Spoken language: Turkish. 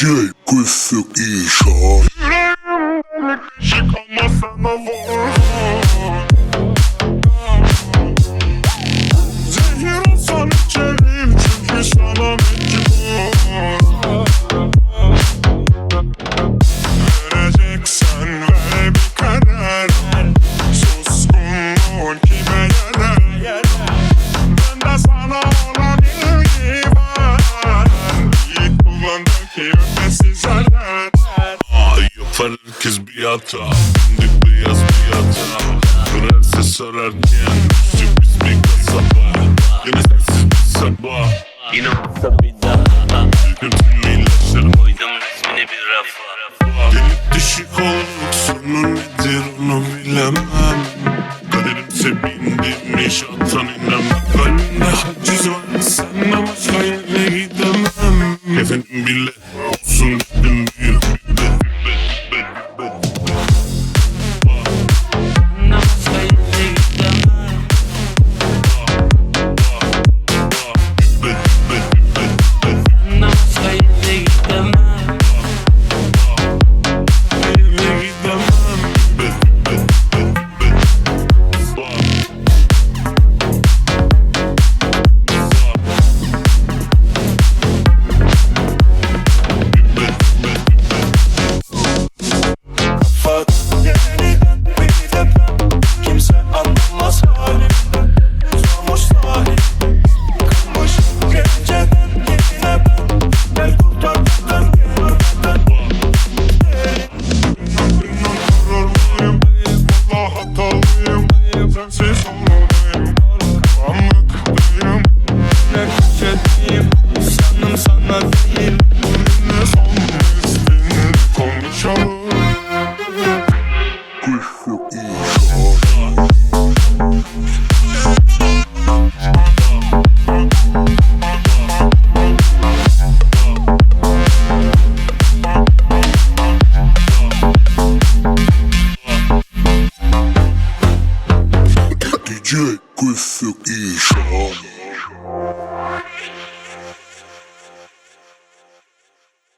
Kossek ishan. Yüreğimde küçük ama sana vurgun. Zehir olsan içerim çünkü sana mecbur. Vereceksen ver bir karar. Suskunluğun kime yarar? Ben de sana olan ilgi var. İyi kullandık ki öpmesi zarar. Yapar herkes bir hata, bindik beyaz bir hata. Kırarsa sararken sürpriz bir kasaba. Yine sensiz bir sabah, Yine olsa bir daha yükümlü ilaçlarım. koydum resmini bir rafa. Gelip düşük olduk, sonu nedir onu bilemem. Kaderimse bindirmiş atan inemem. Kalbimde haciz var, senden başka yere gidemem. Efendim bile